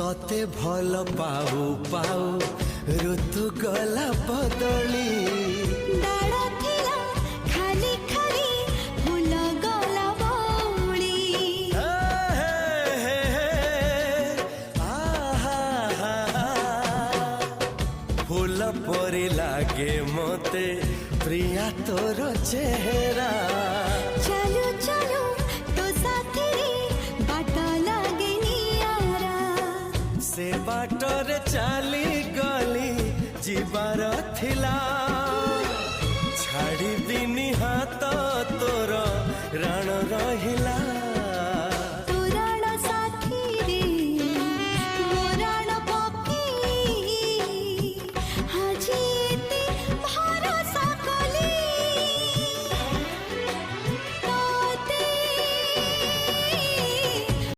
तते भल पाऊ पाऊ ऋतु गला बदली डाळ थिला खाली खाली फूल गला बौली फूल परी लागे मते प्रिया तोर चेहरा चलो चलो तो साथी बाट लागे नियारा से बाटरे चली गली जीवार